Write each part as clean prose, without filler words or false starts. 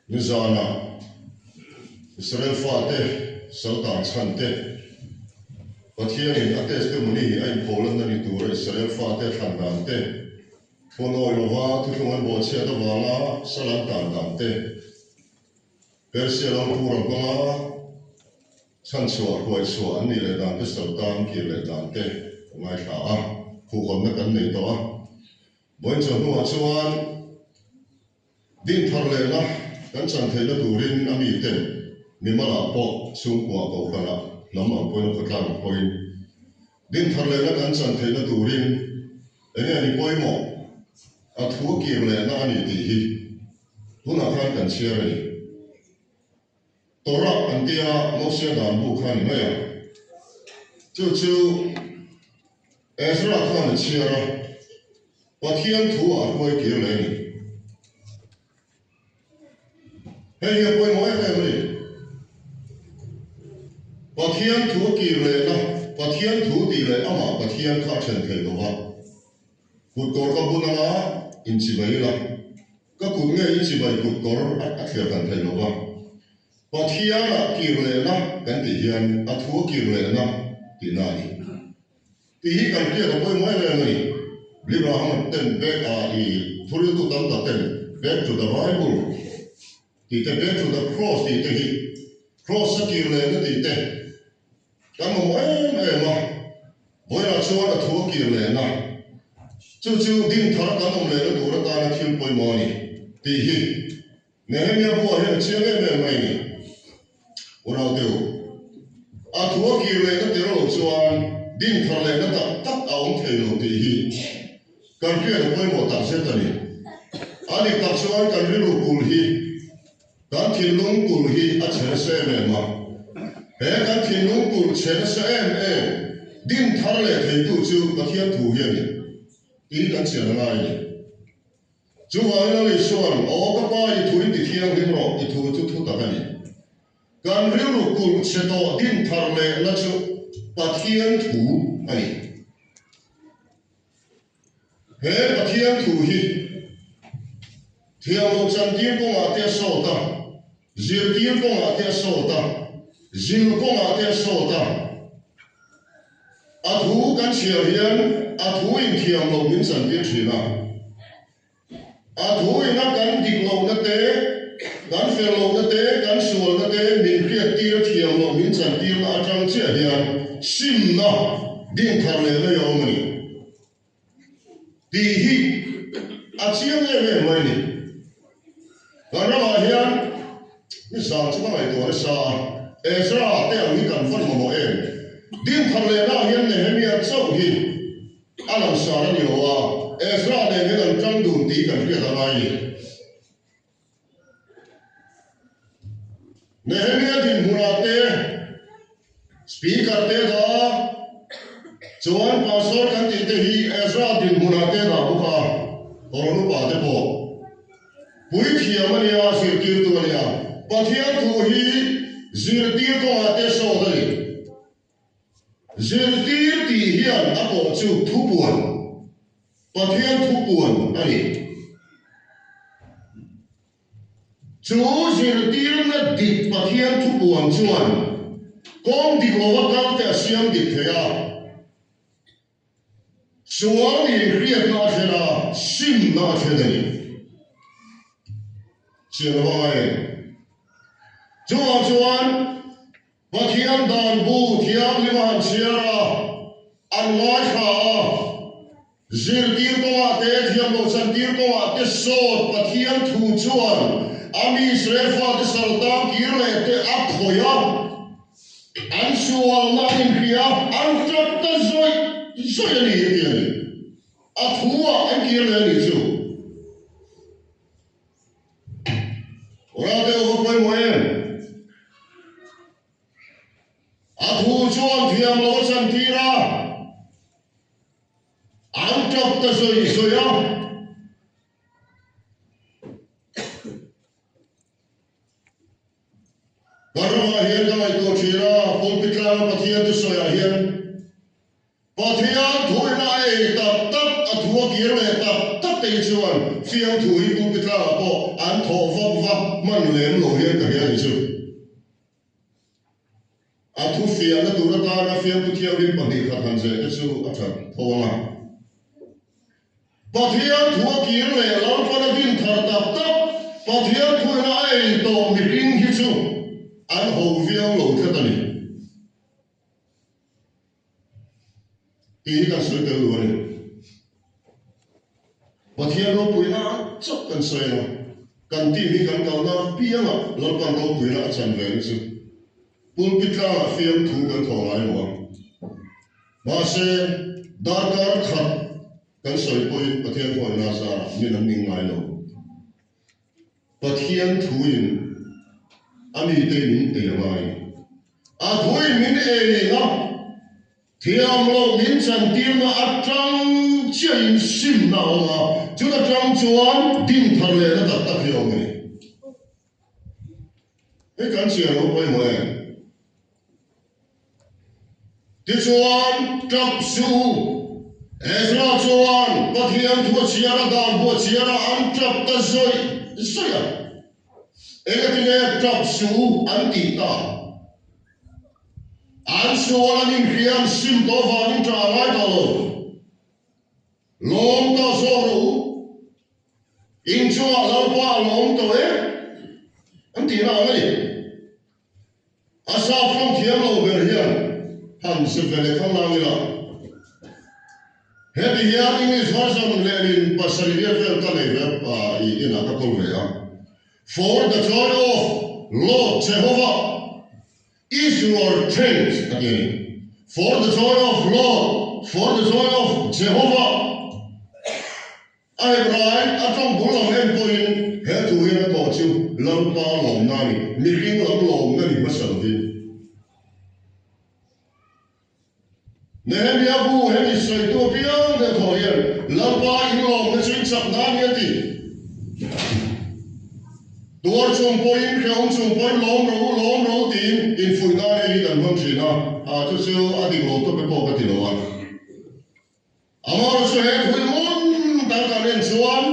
Nizana Israel Fate Sultan Chante Pathian in a testimony in Poland and Itura Israel Fate Fandante Pono Lova to Tuman Bocia the Vala Salatan Dante Persia Puranga Sansua Huasua Nile Dante Sultan Kile Dante Mai Shaa who on the Kanitoa Boinson Huasuan Din Tarlela kan chan thei na turin ami ten mimala po sung kwa ko kana lamang po na patlang point din tharle na kan chan thei na turin ene ani poi mo athu ki le na ani ti hi tuna khan kan share ni tora antia mo se dan bu khan na ya chu Ezra khan share pathian thu a koi ki le ni Hey, you boy, my family. Pathian thu ki le na, pathian thu ti le ama, pathian kha chen thei do ba. Kut kor ka bunanga in chi bai la. Ka kut nge in chi bai kut kor a thia kan thei do ba. Pathian a ki le na, kan ti hian a thu ki le na ti na ni. Ti hi kan kia ka boy my family. Libra ham ten back a I thuri tu tam ta ten back to the Bible. Thì back to the cross thì hi cross sa ki le na ti te ka mo mà boy la chuan a thu ki le na chu din thar ka nom le na du ra ta na thil poi mo ni ti hi Nehemia bo he chia me mai ni ora teu a thu ki le na te ro chuan din thar le na ta aung thei lo ti hi kan pia na poi mo ta se ta ni ani ka chuan kan ri lu kul hi kan thiên lung kul hi a chen se me ma he kan thiên lung kul chen se din thar le thei tu chu pathian thu hian ni ti kan chen na ni chu wa na le suan o ka pa I thu ti thiang din ro I thu ta ka ni kan ri lu kul che to din thar le na chu pathian thu ani he pathian thu hi thiang lo chan tin ko ma te so ta Zil tir ko nga te sota, zil ko nga te sota. Athu kan siya hiyan, athu in thiam lo min san tir sila. Athu ina kan diklo na te, kan fello na te, kan suol na te, min kriya tir thiam lo min san tir na atang siya hiyan, sim na din tharle na yawmani. Di hi, at siyang eme may ni. Karna ma hiyan, Ni sang chu mai to sa Ezra te ang kan fon mo din thar le na hian Nehemia chau hi alam sa ra ni wa Ezra ne ne an tang dun ti kan pia da mai Nehemia din murate speaker te da chuan pastor kan ti te hi Ezra din murate da bu ka oronu pa te po pui thiamania sir kir tu ania Pathian thu hi zirtir ko ate so dali zirtir ti hian a ko chu thu puan Pathian thu puan ani chu zirtir na dik Pathian thu puan chuan kong dik lo kal te siam dik thea suang ni riat na thena sim na thena Chirwai Chuan Pathian dan bu thiam liman siara an ngai kha zir tir ko ate thiam lo san tir ko ate so Pathian thu chuan ami Israel fa de saltam kir le te ap khoya an sual na in kriya an trat ta zoi ni ye a thua an kir le ni chu ora de ho koi moen Athu chuan thiam lo san tira an chop ta soya Barma hian ka mai to thira pulpitla pathian tu soya hian pathian thuina tap athu ki le tap tây chuan phiang thui bu pitla po an tho vak man lem lo hian ka hian chu a thu fiang na tu ta na fiang tu thiau rim pang hi khat han je chu a that thawanga pathian thu kir le lam pa na din thar tap tap pathian thu na ai to mi ring hi chu an ho viang lo khatani ini kan sudah terlalu ni. Pathian lo puina cok kan saya kan timi kan kau na piang ah lapan lo puina acan leh itu. Pulpitra fiam tu kan thongai lo. Masa darkar khat kan saya pun pathian pun nasa ni nak ningai lo. Pathian tuin ami temin teyangai. Tuin min lah. Thiam lo min chan tim na atang chain sim na ma chu na tang chuan din thar le na tak tak hiong ni e kan chia lo poi mo ti chuan tap su ezra chuan pathian thu chia ra dan bo chia ra an tap ta zoi ya e ka ti ne tap su an ti ta an suan in hiam sim to van tra lai ta lo long ta so ro in chua lo pa long to an ti na ngai asa phong thiam lo ber hian han se vele khang la ngi la he bi hian English version le in pasari vel ka le ve pa I ina ka ko le for the joy of Lord Jehovah is your strength again. For the joy of Lord, for the joy of Jehovah. I write a trong bulang em point he tu hina ko chu lam pa lom nani mi king lam lom nani masal vi. Nehemia bu hemi sai tu piang de thoyen lam pa in lom na chin sak nani ati. Door chung point keong chung point lom ro tin in fui na ni kan hong china chu chu adi lo to pe po ka ti lo wa amar chu he fui mon dang ka len chuan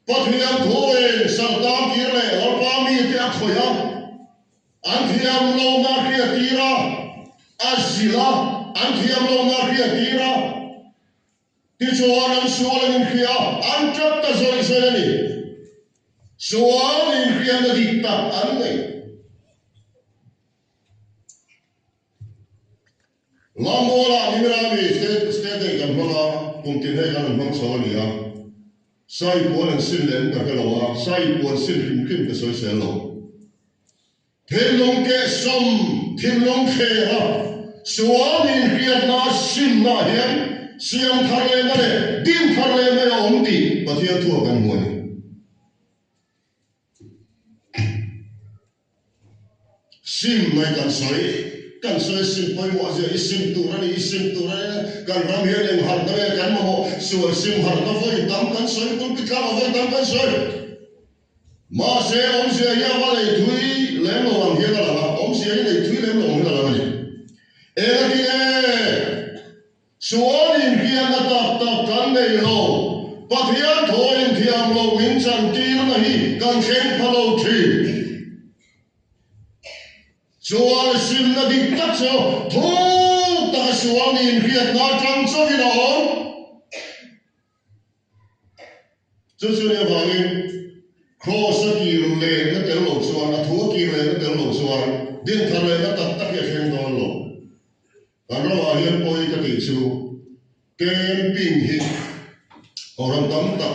pathian thoin sang tam kir le or pa mi te a khoya an thiam lo na khia tira azila an thiam lo na khia tira ti chuan an sual in khia an chap ta zoi zoi ni sual in khia na dikta an nei Lamola nimirami state kan hola kumtin he kan bang solia sai pon sin len ka kelawa sai pon sin kim ka soi selo thelong ke som thelong khe ha suanin riat na sin na hian siam thale na le din thale me om ti pathian thu kan muani sim mai kan soi kan soi sim poi mo je sim tu rani kan ram hian en har da kan mo so sim har da foi tam kan soi pun pitla ma foi tam kan soi ma se om se ya wa le thui le mo wang hian la ma om se le thui le mo wang la ma ni e la ti e suanin hian na tak kan nei lo pathian thoin thiam lo min chan tir na hi kan khen phalo thi Sual sim na di tatso thu ta sual in hiat na tang so vi na on chu ne wangin cross ki le na tel lo sual na thu ki le na tel lo sual din thar le na tak tak ya khen don lo kan ro wa hian poi ka ti chu camping hi orang tam ta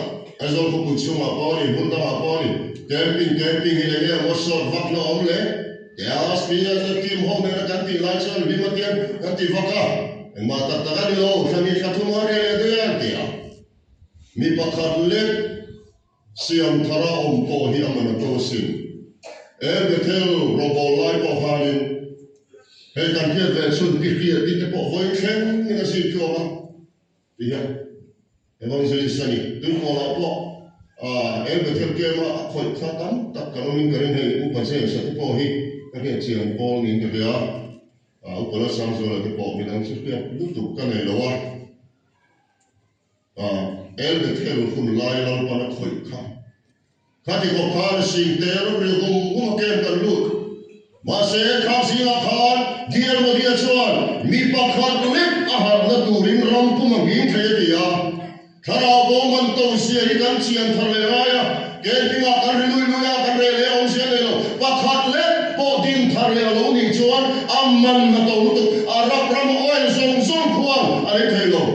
azol ko chu ma pori bun ta ma pori camping hi le ya mo so vak na om le ya spia the team home na kanti laichon bimatian kanti vaka ma ta ta ni lo khami khatuma re le de ya mi pakhat le siam thara om po hi amana to sin the tel robo lai po halin he kan ke ve sun ti te po voi khen ni na si cho ma ti ya evangelist ni tu ko la po the tel ke ma khoi khatam tak kanonin karin he upar se sa ti po hi cái trường Paul nhìn cái đó ở đó sang rồi là cái bộ mình đang xuất hiện lúc tục cái này đâu elbe thel hun lai lam pana khoi kha khati ko khan sing te ro ri hum kem kan lut ma se kha singa khan dial mo dia chuan mi pa khan lek a har na turin ram pu ma ging the dia thara bo man to sia hi kan chian thar le raya ken pinga kan ri lui ya kan re le on sia le lo pa khat le po din thar le lo ni chuan amman na to tu arab ram oil zong zong khuang ale thei lo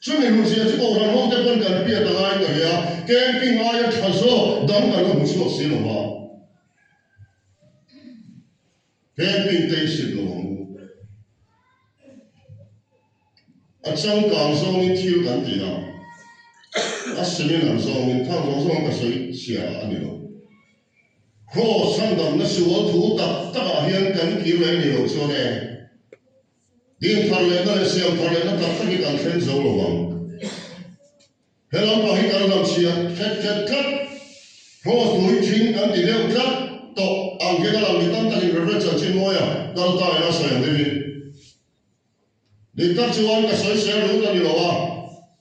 chúng mình muốn xem chúng tôi làm không thể phân cần biết là ai cả ya camping ai thật sự đóng cả nó một số xí lo mà camping tây xí lo mà trong càng sâu mình thiếu cần gì à xin mình làm sâu mình thang sâu cái sợi xia anh đi lo cross sang đầm nó sửa thủ tập tất cả hiện cần kiểu này đi lo cho này điên thằng lên nó xem thằng lên nó tập tất cả khen dấu lo mà hello pa hi kan lam sia khat cross lui thing kan ti leo khat to ang ke lam ni tam ta ni reference chin moya dal ta ya sa yang ni ni ta chuan ka soi se lu ta ni lo wa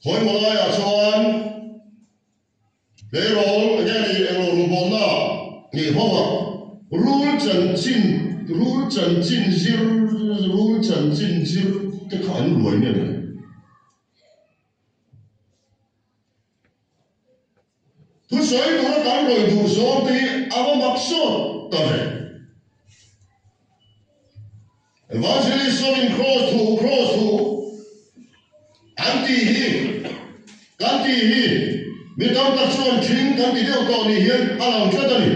hoi mo la ya chuan le rol again ni elo lu bon na ni ho wa rule chen jin zir te khan luai ne tu soi tu nó cắn rồi tu số thì ava mặc số ta về evangelist in cross to anti hi mi tam ta chuan thing kan ti deuh to ni hian alam tha ta ni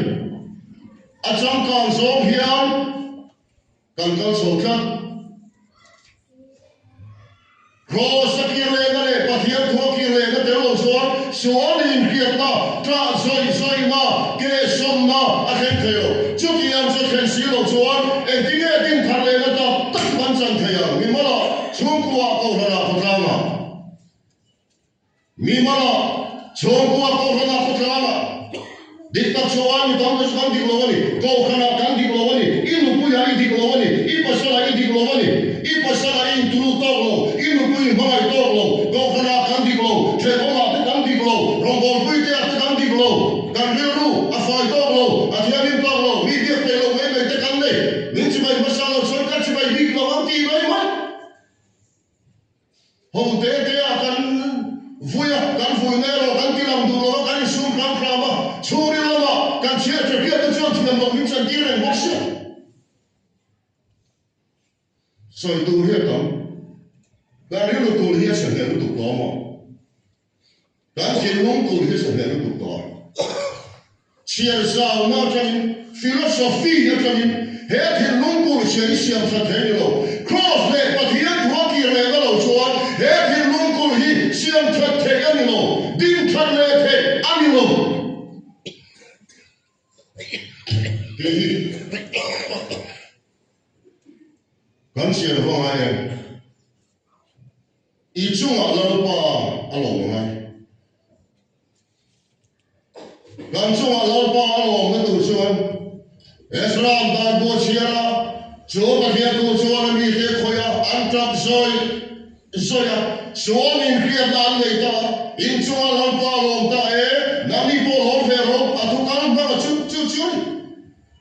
a chang kang zong hian kan kal so kha cross ki le na le pathian thu ki le na te lo suan in kiat na tra zoi na ke som na a khen theo chu ki am so khen si lo chuan e tin thar le na ta tak ban chan thea mi mala chung kwa ko na ko drama mi mala chung kwa ko na ko drama dikta chuan mi tam kan di lo ni ko khana kan di lo ni inu pu ya di lo ni I pasala di lo ni I pasala in tu to lo inu pu mai to lo ko khana kan di lo che ko ma kan di lo rong bol pu te kan di lo kan ri ru a fai to lo a ti amin to lo mi di te lo me te kan ne min chi mai pasala so ka chi mai di lo an ti mai mai hom te a kan vuya kan vu ne ro kan ti lam du lo kan sum kan krama churi lo ma kan che che ke te chon ti mo min chan ti ren mo sha so tu he tam kan ri lo tu hi sa ne lu tu to ma kan hin long tu hi sa ne lu tu to chia sa na kan philosophy na kan he hin long tu che ni siam sa the ni lo cross le pathian thu ki le ga lo chuan he hin long tu hi siam sa the ani lo din than le the ani lo kan sia ho ai I chung a lo pa a lo ngai kan chung a lo pa a lo na tu chuan esram da bo chiara cho pa dia tu chuan mi te khoya an trap soya chuan in kia dan nei ta in chung a lo pa lo ta e na mi bo ho ve ro a tu kan ba chu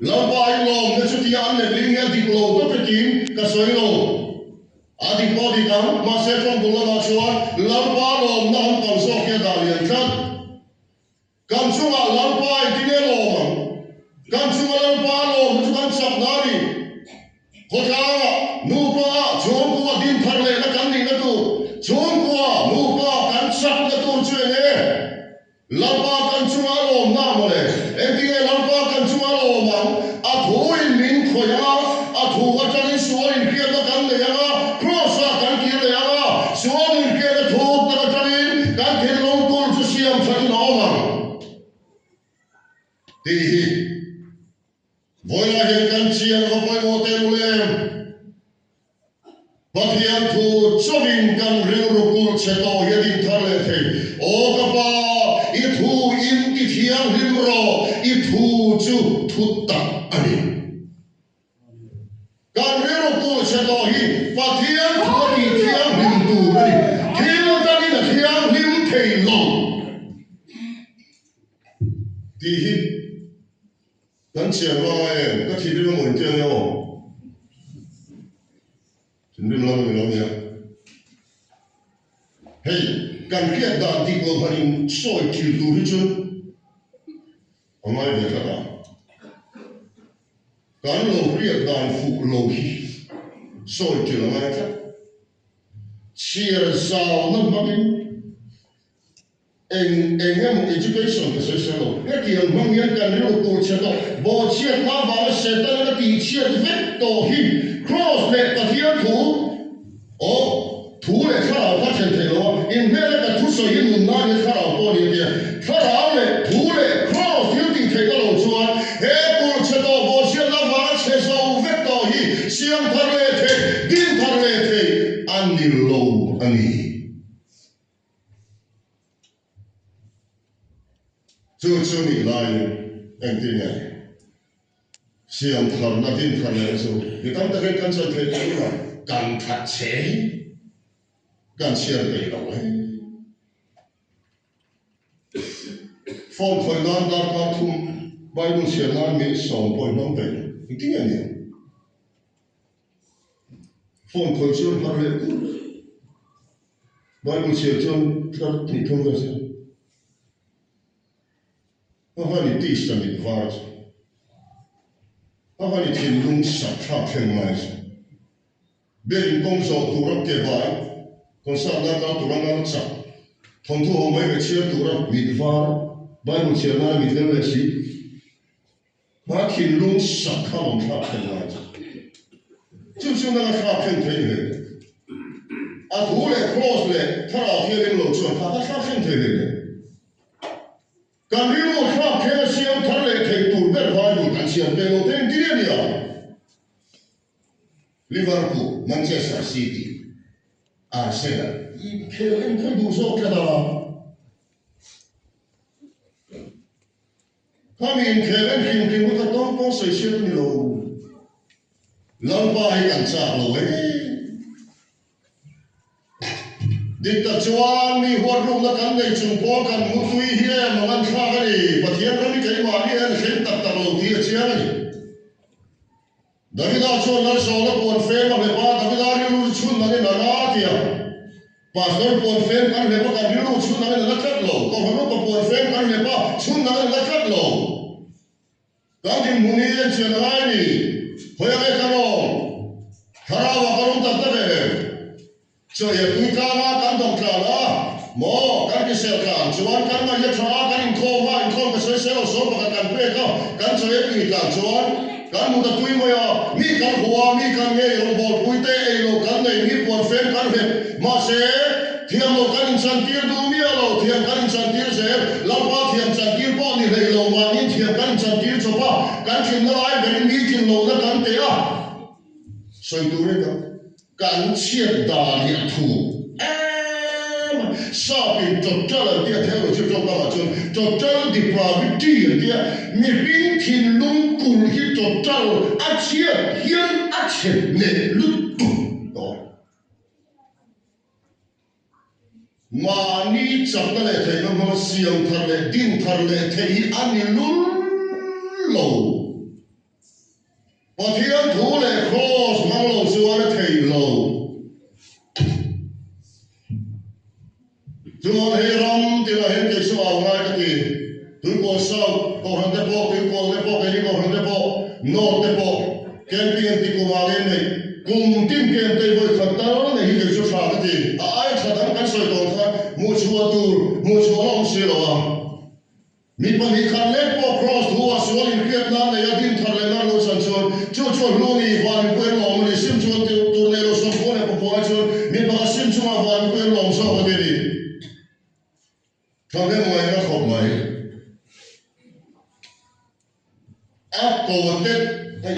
lo pa I lo na chu ti an le ling ya di lo to pe tim ka soi lo adi body kan ma se from bulla ma chuan lampa lom na han pan so ke da lian khat kan chunga lampa I ti ne lo ma kan chunga lampa lom chu kan chap na ri khotla nu pa chon ko din thar le na kan ni na tu chon ko nu pa kan chap na tu chu ne lampa kan chunga lom na mo le e ti ne lampa kan chunga lom ma a thu in min khoya a thu wa chan in suar in kia na kan le ya Suan in kia na thuk na kachanin kan thin long tul chu siam chan na oma ti hi voi la hen kan chian ho poi mo te lem pathian thu chovin kan ring rukul che to yadin thar le the o ka pa I thu in ti thiang rim ro I thu chu thutta ani kan ring rukul che to hi pathian thu ti thiang rim tu ani thiang ta ni na thiang rim 第一，咱前方诶，个体力个问题哟，真正老个老娘，嘿，干片打地个可能所以跳度迄阵，我买袂得啦。干路片打副路去，所以跳买得，切少那么边。em education cái sự lộ cái kiểu mong nhận cần lúc cổ chế độ bộ chia qua vào sẽ ta là tỷ chia vết tổ hi cross lệ và thiên thủ thủ lệ khá là phát triển thể lộ in thế là cả thủ sở yên mùn na như khá là to đi kìa khá là lệ thủ lệ cross thiếu tình thể cái lộ chuan hết cổ chế độ bộ chia qua vào sẽ sau vết tổ hi xiang thar lệ thể din thar lệ thể anh đi lâu anh đi chú你来，anh tin này, xem thằng nó tin thằng này rồi, người ta đã cái sự thay đổi là càng thật chế, càng chia đầy đủ ấy. Phong khởi nan đã có thùng, bài đu chia nan miễn sống bồi mong đầy, anh tin này. Phong khởi chân har lệ, bài đu chia chân thật thì không có gì. Ahani tiista mit varat. Ahani tin lung sat ha phen mai. Berin kong so turap ke vai. Kon sa na ka turang na cha. Thon thu ho mai ve chia turap mit var. Bai mu chia na mit le si. Ma tin lung sat ha long ha phen mai. Chu chu na ha phen thei le. A thu le cross le thara thie ling lo chuan ha phen thei le. Kan riu khá khe siam thar lệ thầy tụt bét vai đủ kan siam pe lo tên đi đi à Liverpool Manchester City Arsenal i khe em thấy đủ số cái đó kami in khe em kim kim có tông có sợi siam ni lo lần ba hay kan cha lo ấy Dit ta chuan mi huat rum la kan nei chung po kan mu tui hi ma man kha ga ni pathian ra mi kai ma ni an khen tak tak lo ti a chiang ni Davida chuan lar so la pon fe ma le pa Davida ri lu chun na ni na na tia pastor pon fe kan le pa kan ri lu chun na ni na khat lo ko ho no pon fe kan le pa chun na ni na khat lo kan din mu ni an chen ai ni hoya me ka lo thara wa ka rum tak ta be cho ye tu ka ma kan dong kla la mo kan ki sel kan chuan kan ma ye thra kan in kho ka se se lo so pa kan pe ka kan cho ye pi ka chuan kan mu da tui mo ya mi kan huwa mi kan ye ro bol pui te e lo kan nei mi por fen kan he ma se thiam lo kan in san tir du mi lo thiam kan in san tir se la pa thiam san tir po ni le lo ma ni thiam kan in san tir cho pa kan chin no ai ben mi chin lo na kan te a soi tu re ka kan chiat da ni thu sa pin total dia theo chu trong ka chun total depravity dia mi bin thin lung kul hi total a chiat hian a chen ne lu tu do ma ni chak ta le thei ma siam thar le din thar le thei ani lul lo pathian thu le cross mang lo suan thei lo Tuan hei ram tila hen ke so au ngai ka ti tu ko sau ko han te po tu ko le po ke ni ko han te po no te po ken pi ti ko ma le nei kum tim ken te voi khat ta ro nei ke so sa ka ti a ai sa dam kan soi ton kha mu chua tu mu chua long si lo a mi pa mi khan le po cross tu a so in kiat na le ya din thar le na lo san chon chu chu lu ni van ko lo mo ni sim chon tu le lo so ko le po po chon mi pa sim chu ma van ko lo so ko ti ni Thằng em ngoài nó khổ mày áp cầu tết hay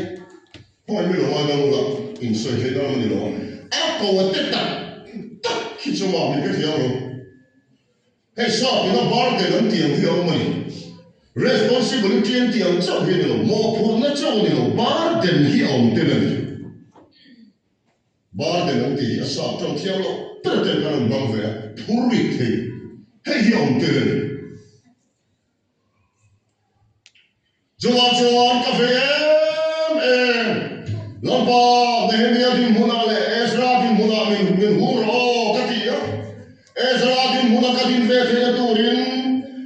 không ai biết là ngoài đâu là in soi thế đó mình lo áp cầu tết tắt tắt khi cho mà mình cái theo rồi hay sao thì nó bảo cái lớn tiền theo mình responsibility tiền cho cái này mà phụ nó cho cái này bảo tiền hi ông tiền này bảo tiền lớn tiền sao trong theo lo tất cả cái nó bằng về phù hợp thì hay hi ông tiền này chuan ka fe em lampa Nehemia din huna le Ezra din huna min huro ka ti ya Ezra din huna ka din ve thena turin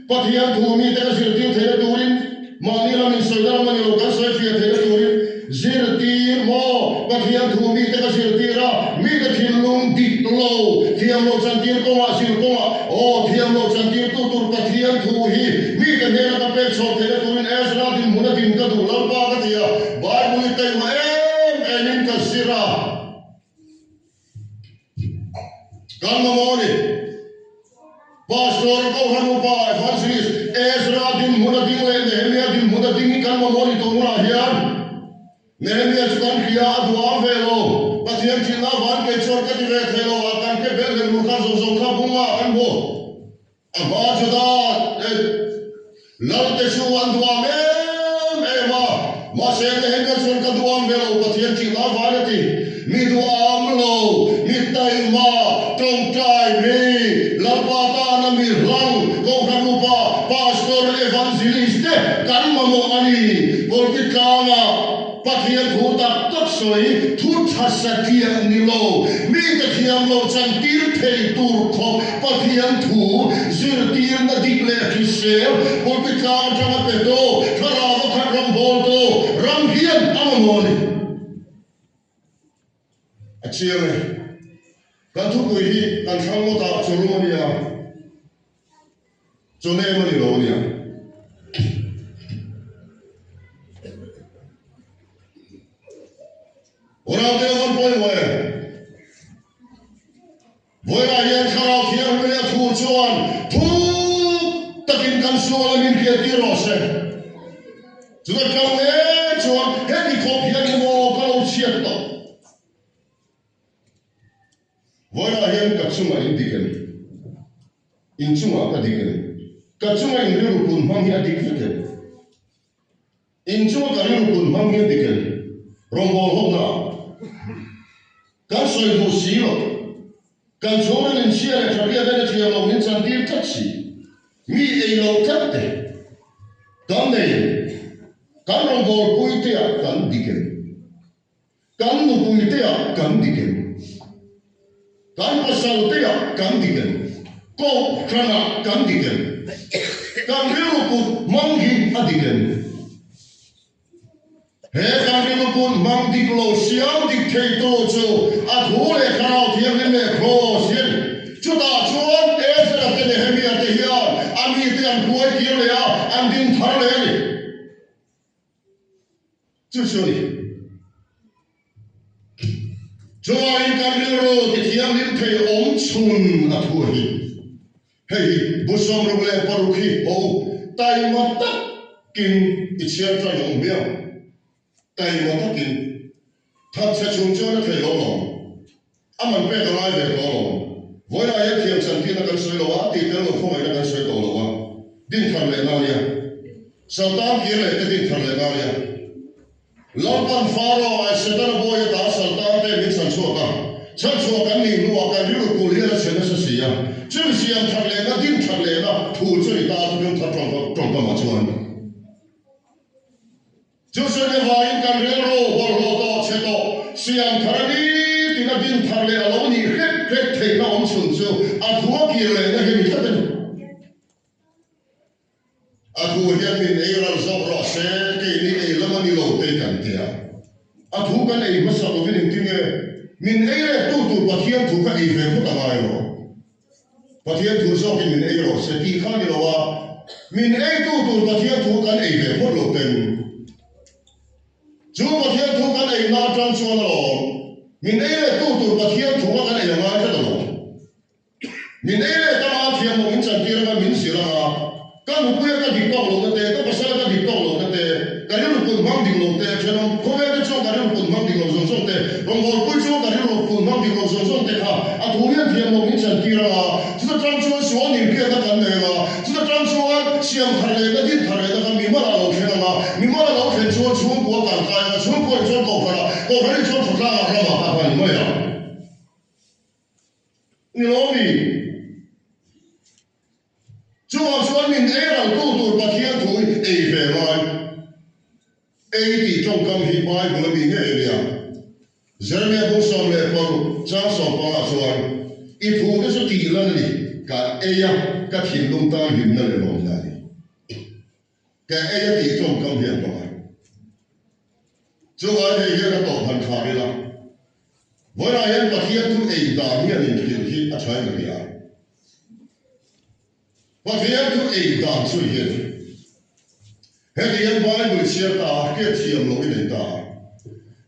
pathian thumi te ka sir ti thena turin mani la min soidara mani lo kan soi fi thena turin zir tir mo pathian thumi te ka sir tira mi ka thilung dik lo thiam lo chan tir ko ma sir ko ma o thiam lo chan tir tu tur pathian thu hi mi ka ne ka pe so thena turin Ezra din huna din ka du lampa ka ti ya Bible te ma enin ka sira kan mamoni pastor ko hanu pa evangelist Ezra din huna din le Nehemia din huna din kan mamoni to mura hian Nehemia chuan khia adwa velo pathian thina van ke chor ka ti ve thelo wa kan ke bel mu kha zo kha bunga kan bo aba jada lalte chu an dwa ma se Nehemia chuan ka dwa velo pathian thina van ti mi dwa lo mi tai ma tong tai mi lapata na mi lang ko hanu pa pastor evangelist kan mamo ani bolki kama pathian thu tak tak soi thu thasakia ni lo mi ka thiam lo chan tir thei tur kho pathian thu zir tir na dikle khisel bolki kama jama pe to thara va kharam bol to ram hian amoni achiame kan thu pui hi kan thang mo ta churu mo ya chone mo ni lo ya ora te on poi mo voi la yen kharao thiam me ya thu chuan thu takin kan sual min ke ti ro se chu da kang le chuan he ti khop hian mo ka lo chiat to voi la yen ka chunga indiken in chunga ka diken ka chunga in ru pun mang hi adik diken in chunga ka ru pun mang hi diken rombol hokna kan soi bu silo kan choren in sia le thabia da thia lo min chan tir tachi mi ei lo tatte kan nei kan rombol puite kan diken kan nu puite kan diken kan pasal te kan diken ko kana kan diken kan riu pu mangi adiken he kan riu pu mang dik lo siam dik thei to chu a thu le kharao thiam le cross yen chu ta chuan Ezra te Nehemia te hian ami te an puai kir le a an din thar le ni chu ni Joa in kamero ti thiam lim thei om chun a thu hi hei busom ro le parukhi ho tai ma tak kin i chiar tra yong bia tai ma tak kin thap cha chung chon thei lo lo aman pe ka lai ve lo lo voi la ya thiam chan ti na kan soi lo wa ti tel lo phoi na kan soi to lo wa din thar le na ya sau ta ki le te din thar le na ya Lompan faro ai setar boy ta salta te min san chuaka chan chuaka ni nuwa ka riru kulia la chena sa sia chim siam thagle na din thagle na thu choi ta tu thar tong ma chuan chu se ne vai kan rero bor lo to che to siam tharani tin din thagle alo ni het thei na om chun chu a thua ki le na he mi thaten a thu hian min ei ral zo ro se ke ni ei lamani lo te kan tia a thu kan ei masa lo vin tinge min ei le tu pathian thu ka ei ve ko ta mai lo pathian thu zo ki min ei ro se ti kha ni lo wa min ei tu pathian thu kan ei ve ko lo ten chu pathian thu kan ei na tran chuan lo min ei le tu pathian thu kan ei ma ka lo min ei le ta ma thiam mo min chan ti ra min si ra kan nu puya ka dik tok lo te ka pasal ka dik tok lo te ka ri lu pun mang dik lo te chenom ko ve te chong ka ri lu pun mang dik lo zong te rong bol pu chong ka ri lu pun mang dik lo zong te kha a thu hian thiam mo min chan ti ra chu ta tram chuan suan ni ke ka kan ne la chu ta tram chuan siam thar le ka din thar le ka mi ma la lo khen la mi ma la lo khen chuan chuan ko kan ka chuan ko chuan ko phara chuan phra ra ma ka pa ni ma ya ni lo mi Chuan min ei ral tu pathian thu ei ve mai 80 trong cầm hi bai của mình nghe nia Jeremiah bung som le por cha som pa chuan I phu te so ti lan ni ka eya ka thin lung ta him na le lom na ni ka eya ti trong cầm hian pa chu ai he ye ka to phan kha ri la voi ra yan pa hian tu ei da hian in kin hi a thai na ria pa hian tu ei da chu hian he ti yan bai bu sia ta ke thiam lo ni ta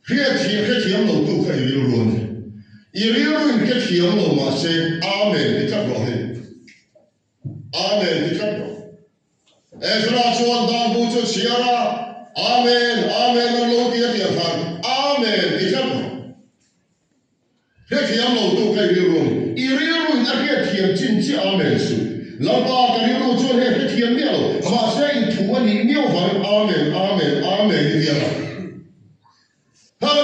cái thiam lâu tu cái yêu luôn, yêu luôn cái thiam lâu mà sẽ amen thì chắc rồi, amen thì chắc rồi. Ezra chuan dan bu chu chia ra, amen, amen nó lâu tiếc tiền hàng, amen thì chắc rồi. Cái thiam lâu tu cái yêu luôn cái thiam chính chỉ amen su, làm ba cái yêu luôn chuan cái thiam nhiều, mà sẽ thủ anh nhiều phải amen, amen, amen thì tiền. Hãy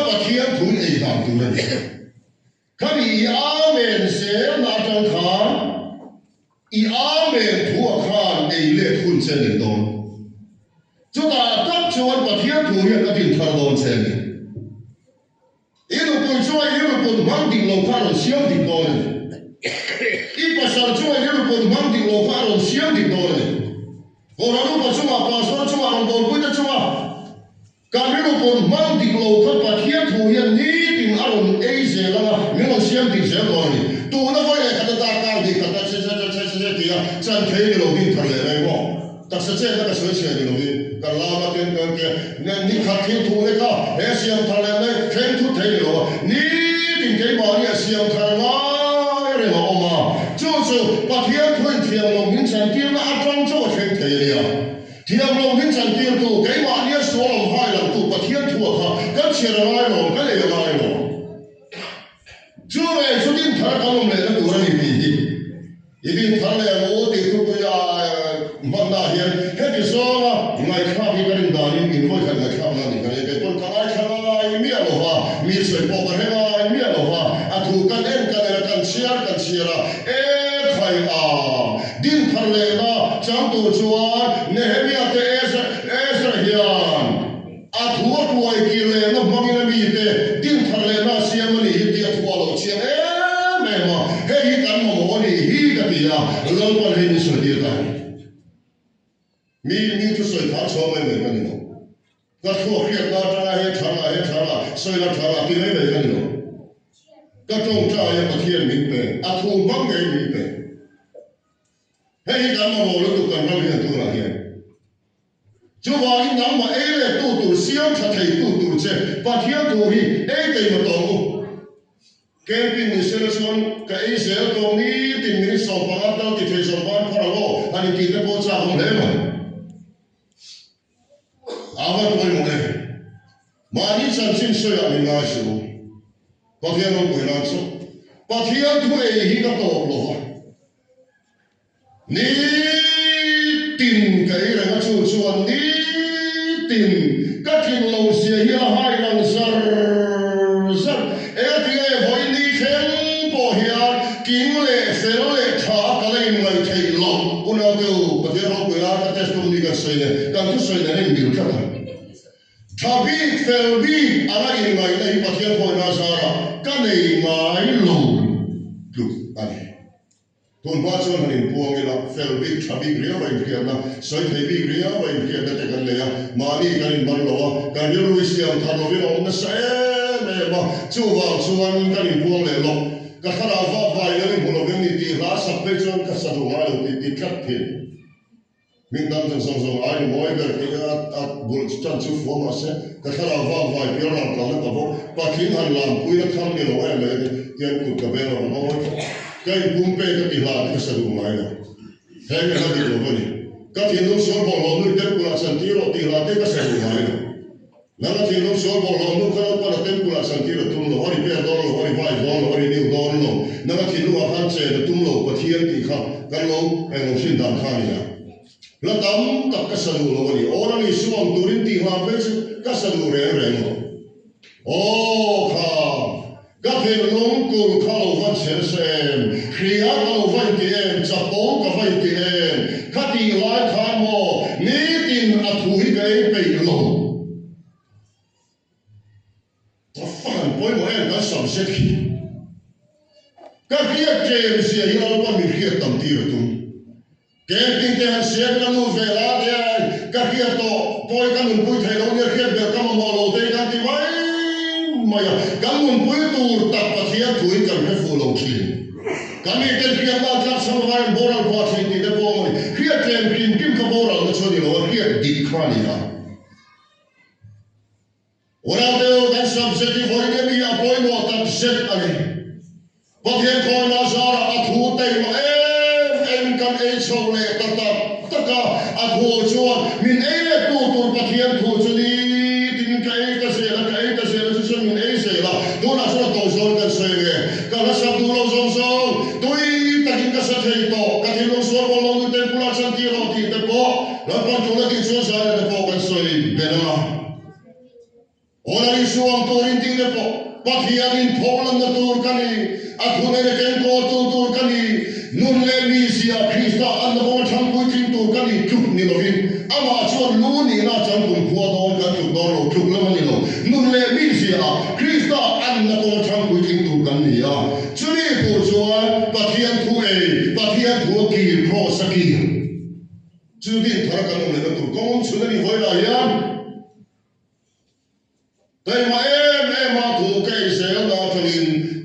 subscribe cho kênh Ghiền Mì Gõ để không bỏ lỡ những Kami rupun mang di lo khat pa thiam thu hian ni ting aron ei ze la mi lo siam ting ze lo ni tu na voi le khat ta ka di khat se ti ya chan thei ni lo din thar le nei mo tak se che na ka se che ni lo din ka la ma ten ka ke ne ni khat thiam thu le ka he siam thar le nei khen thu thei ni lo ni ting ke ma ni siam thar ma re ma o ma chu pa thiam thun thiam lo min chan ti na a trong cho khen thei ni ya thiam lo min chan ti tu ke ma ni so lo hai la tu pa thiam thu kha ka che ra mai lo ka le mai lo chu le chu din thar ka lo le na tu ra ni bi I din thar le mo ti tu ya man na hian he ti so ngai kha bi ka rin da ni min voi kha kha na ni ka le ke ton ka ai kha ai mi lo wa mi so po ka he ai mi lo wa a thu kan en ka le kan chiar e khai a din thar le na chang tu chuan Nehemia te Ezra hian a thu ai ki le na mangina mi te din thar le na siam ni hi ti a thu lo chiam e me ma he hi kan mo ni hi ka ti ya lo pa he ni so ti ta mi tu so ta so mai me ni no ka thu khiat na ta he thara so la thara ti me me ni no ka tong ta ya pa thian min pe a thu mang ngai mi pe he hi kan mo lo tu kan ma mi tu la hian chú vào những năm mà ấy là tu siêu thật thầy tu chứ và thiếu tu hi ấy cái mà tổ cái pin mình sẽ nói cái ấy sẽ tổ ní tìm mình sòng bắn đâu thì thầy sòng bắn phải không anh đi cái bộ cha không lấy mà vậy tôi muốn lấy mà đi chân chính soi anh ngay số và thiếu nó quên ăn số và thiếu tu ấy hi cái tổ lo ní tìm cái là nó chu anh ní tìm các thiên lâu xìa hi là hai lần sar thì với đi khen bỏ hiền kính lệ phèo lệ thả cái này người thầy lòng u nào tiêu bát thiên lâu bữa các test công đi cái soi này các thứ soi này nhiều chắc thà bi phèo bi anh ấy người này bát thiên hồi na sa cái này ngay lâu lúc anh tuần qua cho nên buông cái là phèo bi thà bi ria vậy kia na soi thầy bi ria vậy kia để cái này mà đi cái này bằng lo cái này lui xiêm thà lo với ông nó sẽ mà chú vào chú anh cái này buông lại lo cái khả năng vấp vai nó nên buông lên đi lá sập bên trên cái sợi ngoài rồi đi cắt thịt mình đang trong sông ai mỗi cái buông chân chú phô mà sẽ cái khả năng vấp vai biểu làm cái nó tập và khiến hành làm quý nó tham cái lỗ này tiền cụt cái bên nó cái bung bê cái làm cái sợi ngoài rồi thế cái nó đi rồi vậy cái tiền nó số bỏ lỏng nó đẹp quá sản tiêu rồi tiền làm cái sợi ngoài rồi Nanga ti no so bo lo no ka pa la tempura santira tum lo hori pe do lo hori vai do lo hori niu do lo nanga ti no han che da tum lo pa thian ti kha kan lo e lo sin dan kha ni la tam tak ka salu lo ni ora ni suam turin ti ha pe ka salu re mo o kha ka pe no ko kha lo van che sem khria ka lo van ti em cha po ka van ti em ka ti la kha mo ni tin a thu hi pe lo tum camping te han sian kan nu ve la de ka kia to poi kan nun pui thai lo ne khia be ka mo lo te kan ti mai maya kan nun pui tur tak pathia thui kan he fu lo khi kami ten khia ta tak sam vai boral pa thi ti de po mo khia tem kim ka boral na choni lo khia dik khani na ora de kan subjective voi ne mi apoi mo tak set ani pathian ko na zara athu te ma em kan e chole ta taka athu chuan min e tu tur pathian thu chuni tin kai ka se la chu min e se la tu na so to zon kan se nge ka la sa tu lo zon zon tui takin ka sa thei to ka thi lo so bo lo te pula chan ti lo ti te po la pa tu la ti so sa le po kan so i bena ora ri suang torin ting de po pathian in tholan na tur kani athu ne ken ko tur kani nun le mi sia krista an na bo chang pui ting tur kani chuk ni lo vin ama chuan lu ni na chang kum phua don kan chuk don lo chuk la mani lo nun le mi sia krista an na bo chang pui ting tur kan ni a chuni tur chuan pathian thu ki pro saki chu din thar kan le na tur kom chunani voi la ya Tại mà em mà thủ cây sẽ là thành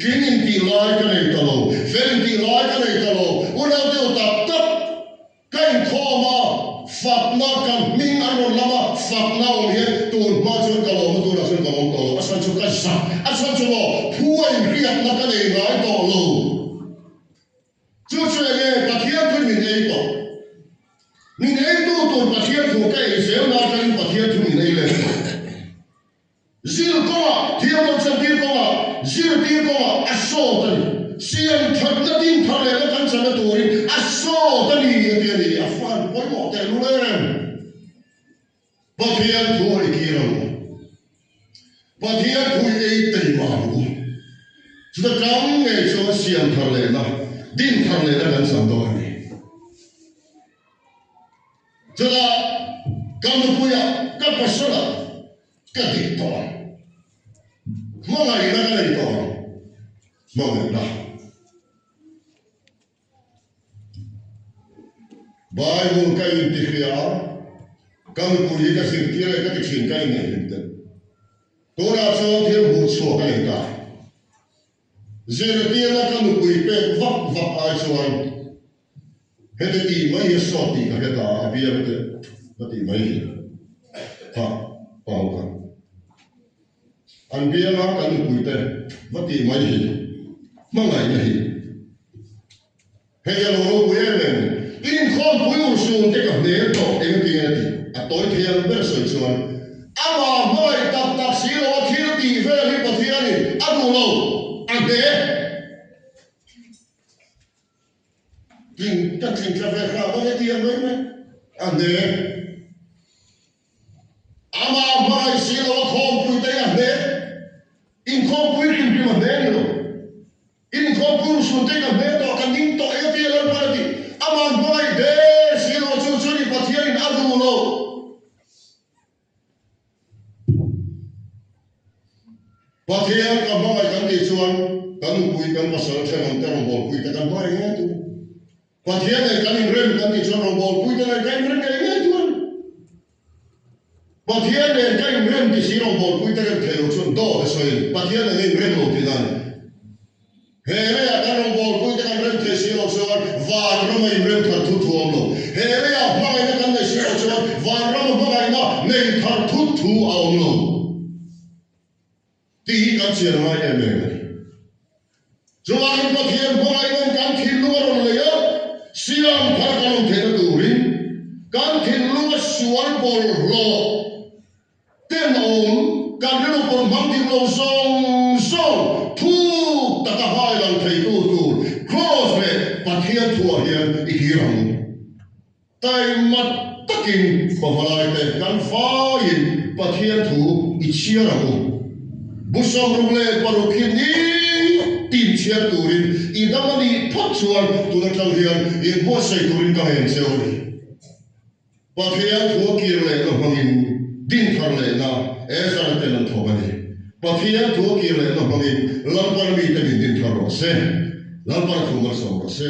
kính in tỷ lai cái này tao lâu, phèn tỷ lai cái này tao lâu, uốn áo tiêu tập tập cái thò mà phật na cầm minh ăn rồi lắm phật na ông hiền tuôn mà chôn cái lâu mà tuôn là chôn cái lâu tao lâu, asal chôn cái sa, asal chôn lo, phuai riết na cái này lại tao lâu, chú chuyện này bát thiên thôi mình ấy tao, mình ấy tuôn bát thiên thủ cây sẽ là thành bát thiên thôi mình ấy lên. Zil koma, thiam lo chan tir koma, zil tir koma, asol tani. Siam that na din thale na kan sana turin, asol tani yati afan boy mo te lulen. Pathian thu ri kirang. Pathian thu ei tei maru. Sudah kam nge so siam thale na, din thale na kan san do ni. Sudah kam puya kapasala. Cái gì to mong ngày nó cái này to mong ngày đó bài mong cái gì thì cái bùi cáiสิ่งที่อะไรก็จะสิ่งcái này hiện tượng tôi đã cho thêm một số cái này cả giờ tiên là cái bùi pe vấp ai chuan hết thì mấy cái số thì cái đó bây giờ cái thì mấy ha bảo cái anh bia nó cần cùi tê vắt tì mấy gì mà ngày này hay là nó bùi em này in con bùi u xuống cái cái này to em kia thì tối thiên bên soi chuan ama moi tập xí lo thiên tì về đi bắt thiên này ăn đủ lâu ăn thế kinh cà phê khá bao nhiêu tiền mấy ăn thế ama moi xí lo con bùi tê ăn thế in không quý kim kim mà đen rồi, in không quý xuống tay cầm đen đó, cầm đinh to ấy thì làm phải đi, aman boy đe, xí lo chú đi bắt hiện in adu lo, bắt hiện cầm boy cầm đi chuan, cầm quý cầm pasal saya nanti rombol quý tak cầm boy nghe tu, bắt hiện này cầm rem cầm đi chuan rombol quý tak cầm rem nghe tu. But here they came rem to see on board with the television door, so but here they rem to the Here I got on board with the rem to see also Van Roma rem to Tuomo. Here I have my and the see also Van Roma name to Auno. The can see my name. So I put here boy and can kill on layer. See on Parkon Territory. Can kill Suan Law. Tên ông càng đến lúc còn mang tiếng lâu song thu tất cả hai lần thầy tu cross về và thiên thua hiện ý rằng tay mặt tất kinh và phải để căn phá in và thiên thủ ý chia rằng bút song rung lệ và rung kim ní tin chia turin in tâm đi phát chuan tu đã trăng hiện in bút xây turin cả hiện seo và thiên thua kia lệ nó mang in din thar le na esa na telan thobani pathian thu ki le no bangin lalpar mi te din thar ro se lalpar khumar som ro se